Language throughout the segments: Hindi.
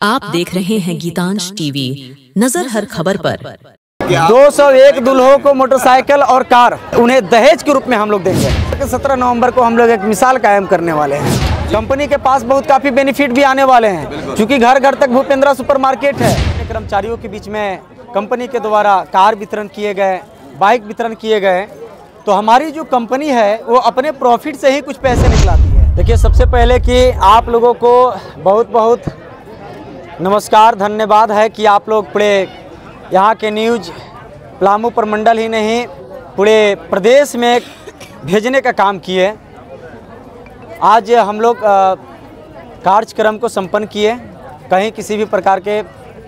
आप देख रहे हैं गीतांश टीवी, नजर हर खबर पर। 201 दुल्हों को मोटरसाइकिल और कार उन्हें दहेज के रूप में हम लोग देंगे। 17 नवंबर को हम लोग एक मिसाल कायम करने वाले हैं। कंपनी के पास बहुत काफ़ी बेनिफिट भी आने वाले हैं, क्योंकि घर घर तक भूपेंद्रा सुपरमार्केट है। कर्मचारियों के बीच में कंपनी के द्वारा कार वितरण किए गए, बाइक वितरण किए गए। तो हमारी जो कंपनी है वो अपने प्रॉफिट से ही कुछ पैसे निकलाती है। देखिए, सबसे पहले कि आप लोगों को बहुत बहुत नमस्कार, धन्यवाद है कि आप लोग पूरे यहाँ के न्यूज़ पलामू प्रमंडल ही नहीं पूरे प्रदेश में भेजने का काम किए। आज हम लोग कार्यक्रम को संपन्न किए। कहीं किसी भी प्रकार के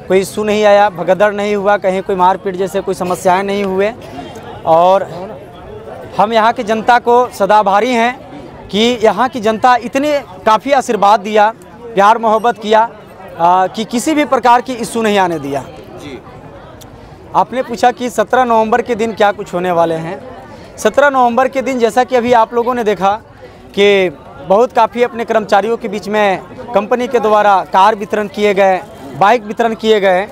कोई इशू नहीं आया, भगदड़ नहीं हुआ, कहीं कोई मारपीट जैसे कोई समस्याएं नहीं हुए। और हम यहाँ की जनता को सदाभारी हैं कि यहाँ की जनता इतने काफ़ी आशीर्वाद दिया, प्यार मोहब्बत किया कि किसी भी प्रकार की इशू नहीं आने दिया। जी, आपने पूछा कि 17 नवंबर के दिन क्या कुछ होने वाले हैं। 17 नवंबर के दिन जैसा कि अभी आप लोगों ने देखा कि बहुत काफ़ी अपने कर्मचारियों के बीच में कंपनी के द्वारा कार वितरण किए गए, बाइक वितरण किए गए।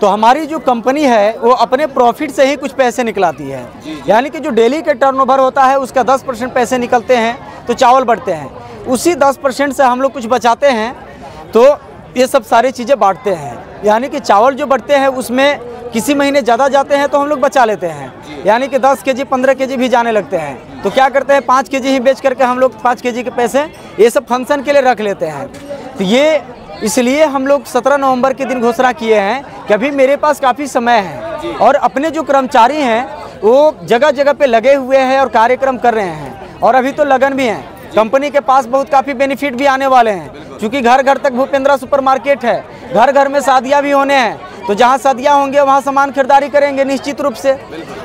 तो हमारी जो कंपनी है वो अपने प्रॉफिट से ही कुछ पैसे निकलाती है। यानी कि जो डेली का टर्नओवर होता है उसका 10% पैसे निकलते हैं तो चावल बढ़ते हैं, उसी 10% से हम लोग कुछ बचाते हैं तो ये सब सारी चीज़ें बांटते हैं। यानी कि चावल जो बढ़ते हैं उसमें किसी महीने ज़्यादा जाते हैं तो हम लोग बचा लेते हैं, यानी कि 10 केजी 15 केजी भी जाने लगते हैं। तो क्या करते हैं, 5 केजी ही बेच करके हम लोग 5 केजी के पैसे ये सब फंक्शन के लिए रख लेते हैं। तो ये इसलिए हम लोग 17 नवंबर के दिन घोषणा किए हैं कि अभी मेरे पास काफ़ी समय है और अपने जो कर्मचारी हैं वो जगह जगह पे लगे हुए हैं और कार्यक्रम कर रहे हैं, और अभी तो लगन भी हैं। कंपनी के पास बहुत काफ़ी बेनिफिट भी आने वाले हैं, क्योंकि घर घर तक भूपेंद्रा सुपरमार्केट है। घर घर में शादियाँ भी होने हैं, तो जहाँ शादियाँ होंगे वहाँ सामान खरीदारी करेंगे निश्चित रूप से।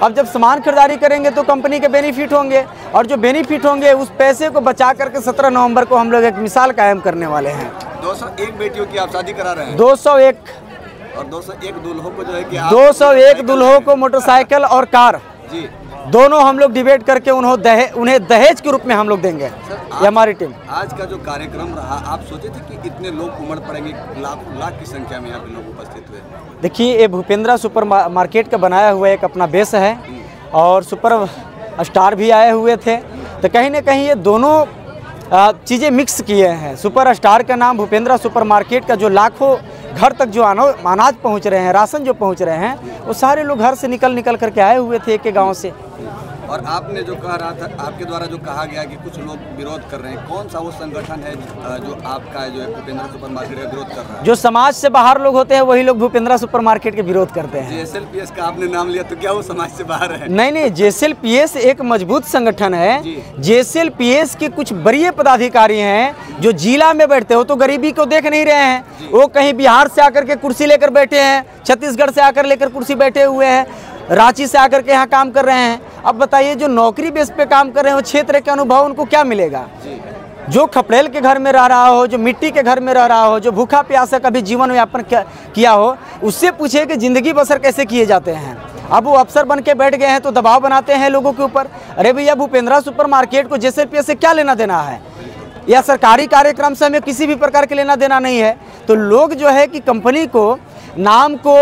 अब जब सामान खरीदारी करेंगे तो कंपनी के बेनिफिट होंगे, और जो बेनिफिट होंगे उस पैसे को बचा करके 17 नवंबर को हम लोग एक मिसाल कायम करने वाले हैं। 201 बेटियों की आप शादी करा रहे हैं। 201 और 201 दुल्हों को जो है कि 201 दुल्हों को मोटरसाइकिल और कार जी दोनों हम लोग डिबेट करके उन्हें दहेज के रूप में हम लोग देंगे। ये हमारी टीम। आज का जो कार्यक्रम रहा, आप सोचे थे कि इतने लोग उमड़ पड़ेंगे, लाख की संख्या में यहाँ पे लोग उपस्थित हुए? देखिए, ये भूपेंद्रा सुपर मार्केट का बनाया हुआ एक अपना बेस है, और सुपर स्टार भी आए हुए थे। तो कहीं ना कहीं ये दोनों चीज़ें मिक्स किए हैं। सुपर स्टार का नाम भूपेंद्रा सुपर मार्केट का जो लाखों घर तक जो अनाज पहुंच रहे हैं, राशन जो पहुंच रहे हैं, वो सारे लोग घर से निकल करके आए हुए थे एक गांव से। और आपने जो कहा रहा था, आपके द्वारा जो कहा गया कि कुछ लोग विरोध कर रहे हैं, कौन सा वो संगठन है जो आपका जो है भूपेंद्रा सुपर मार्केट का विरोध कर रहा है? जो समाज से बाहर लोग होते हैं वही लोग भूपेंद्रा सुपर मार्केट के विरोध करते हैं। JSLPS का आपने नाम लिया, तो क्या वो समाज से बाहर है? नहीं, JSLPS एक मजबूत संगठन है। JSLPS के कुछ बड़े पदाधिकारी हैं जो जिला में बैठते हो तो गरीबी को देख नहीं रहे हैं। वो कहीं बिहार से आकर के कुर्सी लेकर बैठे हैं, छत्तीसगढ़ से आकर लेकर कुर्सी बैठे हुए हैं, रांची से आकर के यहाँ काम कर रहे हैं। अब बताइए, जो नौकरी बेस पे काम कर रहे हैं वो क्षेत्र के अनुभव उनको क्या मिलेगा? जो खपड़ेल के घर में रह रहा हो, जो मिट्टी के घर में रह रहा हो, जो भूखा प्यासा कभी जीवन यापन किया हो, उससे पूछे कि ज़िंदगी बसर कैसे किए जाते हैं। अब वो अफसर बन के बैठ गए हैं तो दबाव बनाते हैं लोगों के ऊपर। अरे भैया, भूपेंद्रा सुपर मार्केट को JSLPS से क्या लेना देना है, या सरकारी कार्यक्रम से हमें किसी भी प्रकार के लेना देना नहीं है। तो लोग जो है कि कंपनी को नाम को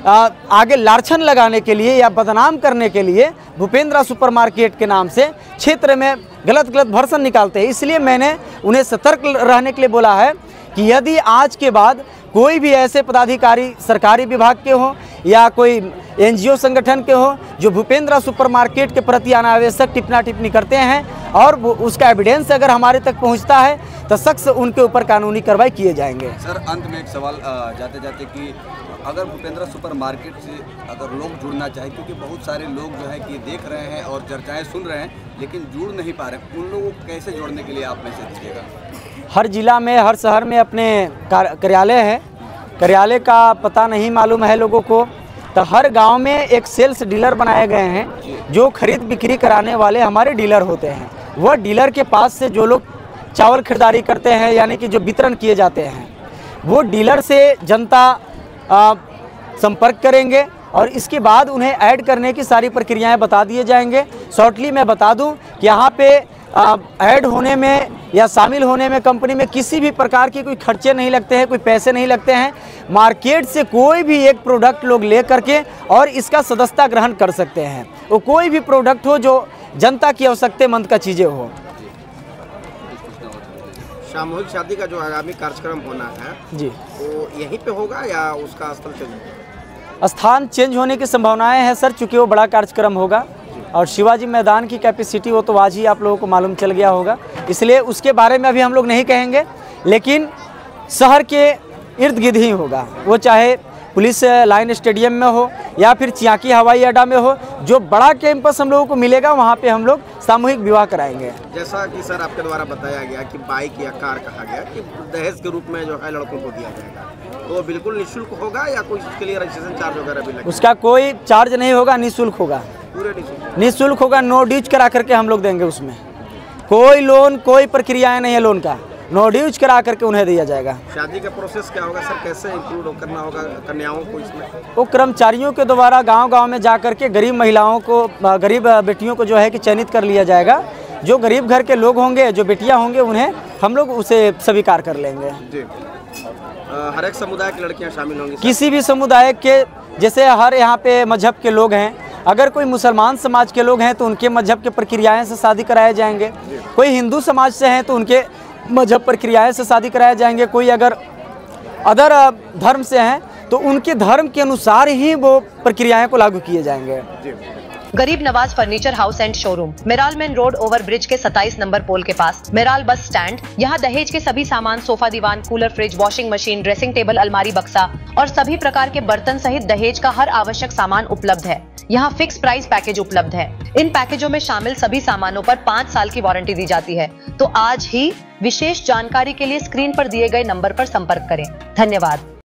आगे लाछन लगाने के लिए या बदनाम करने के लिए भूपेंद्रा सुपरमार्केट के नाम से क्षेत्र में गलत भर्सन निकालते हैं। इसलिए मैंने उन्हें सतर्क रहने के लिए बोला है कि यदि आज के बाद कोई भी ऐसे पदाधिकारी सरकारी विभाग के हों या कोई NGO संगठन के हों जो भूपेंद्रा सुपरमार्केट के प्रति अनावश्यक टिप्पणी टिप्पणी करते हैं और उसका एविडेंस अगर हमारे तक पहुंचता है तो सख्त उनके ऊपर कानूनी कार्रवाई किए जाएंगे। सर, अंत में एक सवाल जाते जाते कि अगर भूपेंद्रा सुपर मार्केट से अगर लोग जुड़ना चाहे, क्योंकि बहुत सारे लोग जो है कि देख रहे हैं और चर्चाएं सुन रहे हैं लेकिन जुड़ नहीं पा रहे, उन लोगों को कैसे जोड़ने के लिए आप मैसेज दीजिएगा? हर जिला में, हर शहर में अपने कार्यालय है। कार्यालय का पता नहीं मालूम है लोगों को, तो हर गांव में एक सेल्स डीलर बनाए गए हैं जो खरीद बिक्री कराने वाले हमारे डीलर होते हैं। वह डीलर के पास से जो लोग चावल खरीदारी करते हैं, यानी कि जो वितरण किए जाते हैं, वो डीलर से जनता संपर्क करेंगे और इसके बाद उन्हें ऐड करने की सारी प्रक्रियाएं बता दिए जाएंगे। शॉर्टली मैं बता दूं कि यहाँ पे ऐड होने में या शामिल होने में कंपनी में किसी भी प्रकार की कोई खर्चे नहीं लगते हैं, कोई पैसे नहीं लगते हैं। मार्केट से कोई भी एक प्रोडक्ट लोग ले करके और इसका सदस्यता ग्रहण कर सकते हैं। वो कोई भी प्रोडक्ट हो जो जनता की आवश्यकतामंद का चीज़ें हो। सामूहिक शादी का जो आगामी कार्यक्रम होना है जी, वो यहीं पे होगा या उसका स्थल चेंज होगा? स्थान चेंज होने की संभावनाएं हैं सर, चूँकि वो बड़ा कार्यक्रम होगा और शिवाजी मैदान की कैपेसिटी वो तो आज ही आप लोगों को मालूम चल गया होगा, इसलिए उसके बारे में अभी हम लोग नहीं कहेंगे। लेकिन शहर के इर्द गिर्द ही होगा, वो चाहे पुलिस लाइन स्टेडियम में हो या फिर चियाकी हवाई अड्डा में हो, जो बड़ा कैंपस हम लोगों को मिलेगा वहाँ पे हम लोग सामूहिक विवाह कराएंगे। जैसा कि सर आपके द्वारा बताया गया कि बाइक या कार कहा गया कि दहेज के रूप में जो है लड़कों को दिया जाएगा, तो बिल्कुल निःशुल्क होगा या कोई उसके लिए रजिस्ट्रेशन चार्ज वगैरह भी लगेगा? उसका कोई चार्ज नहीं होगा, निःशुल्क होगा, पूरे निःशुल्क? निःशुल्क होगा, नो ड्यूज करा करके हम लोग देंगे। उसमें कोई लोन, कोई प्रक्रियाएं नहीं है लोन का, नो ड्यूज करा करके उन्हें दिया जाएगा। शादी का प्रोसेस क्या होगा सर, कैसे इंक्लूड करना होगा कन्याओं को इसमें? वो कर्मचारियों के द्वारा गांव-गांव में जा करके गरीब महिलाओं को, गरीब बेटियों को जो है कि चयनित कर लिया जाएगा। जो गरीब घर के लोग होंगे, जो बेटियां होंगे, उन्हें हम लोग उसे स्वीकार कर लेंगे। जी, हर एक समुदाय की लड़कियां शामिल होंगी? किसी भी समुदाय के, जैसे हर यहाँ पे मजहब के लोग हैं, अगर कोई मुसलमान समाज के लोग हैं तो उनके मजहब के प्रक्रियाएं से शादी कराए जाएंगे। कोई हिंदू समाज से हैं तो उनके मजहब प्रक्रियाएं से शादी कराए जाएंगे। कोई अगर अदर धर्म से हैं तो उनके धर्म के अनुसार ही वो प्रक्रियाएं को लागू किए जाएंगे। गरीब Nawaz furniture house and showroom, Meral main road over bridge के 27 नंबर पोल के पास, मेराल बस स्टैंड। यहाँ दहेज के सभी सामान, सोफा, दीवान, cooler, fridge, washing machine, dressing table, अलमारी, बक्सा और सभी प्रकार के बर्तन सहित दहेज का हर आवश्यक सामान उपलब्ध है। यहाँ फिक्स प्राइस पैकेज उपलब्ध है। इन पैकेजों में शामिल सभी सामानों पर 5 साल की वारंटी दी जाती है। तो आज ही विशेष जानकारी के लिए स्क्रीन पर दिए गए नंबर पर संपर्क करें। धन्यवाद।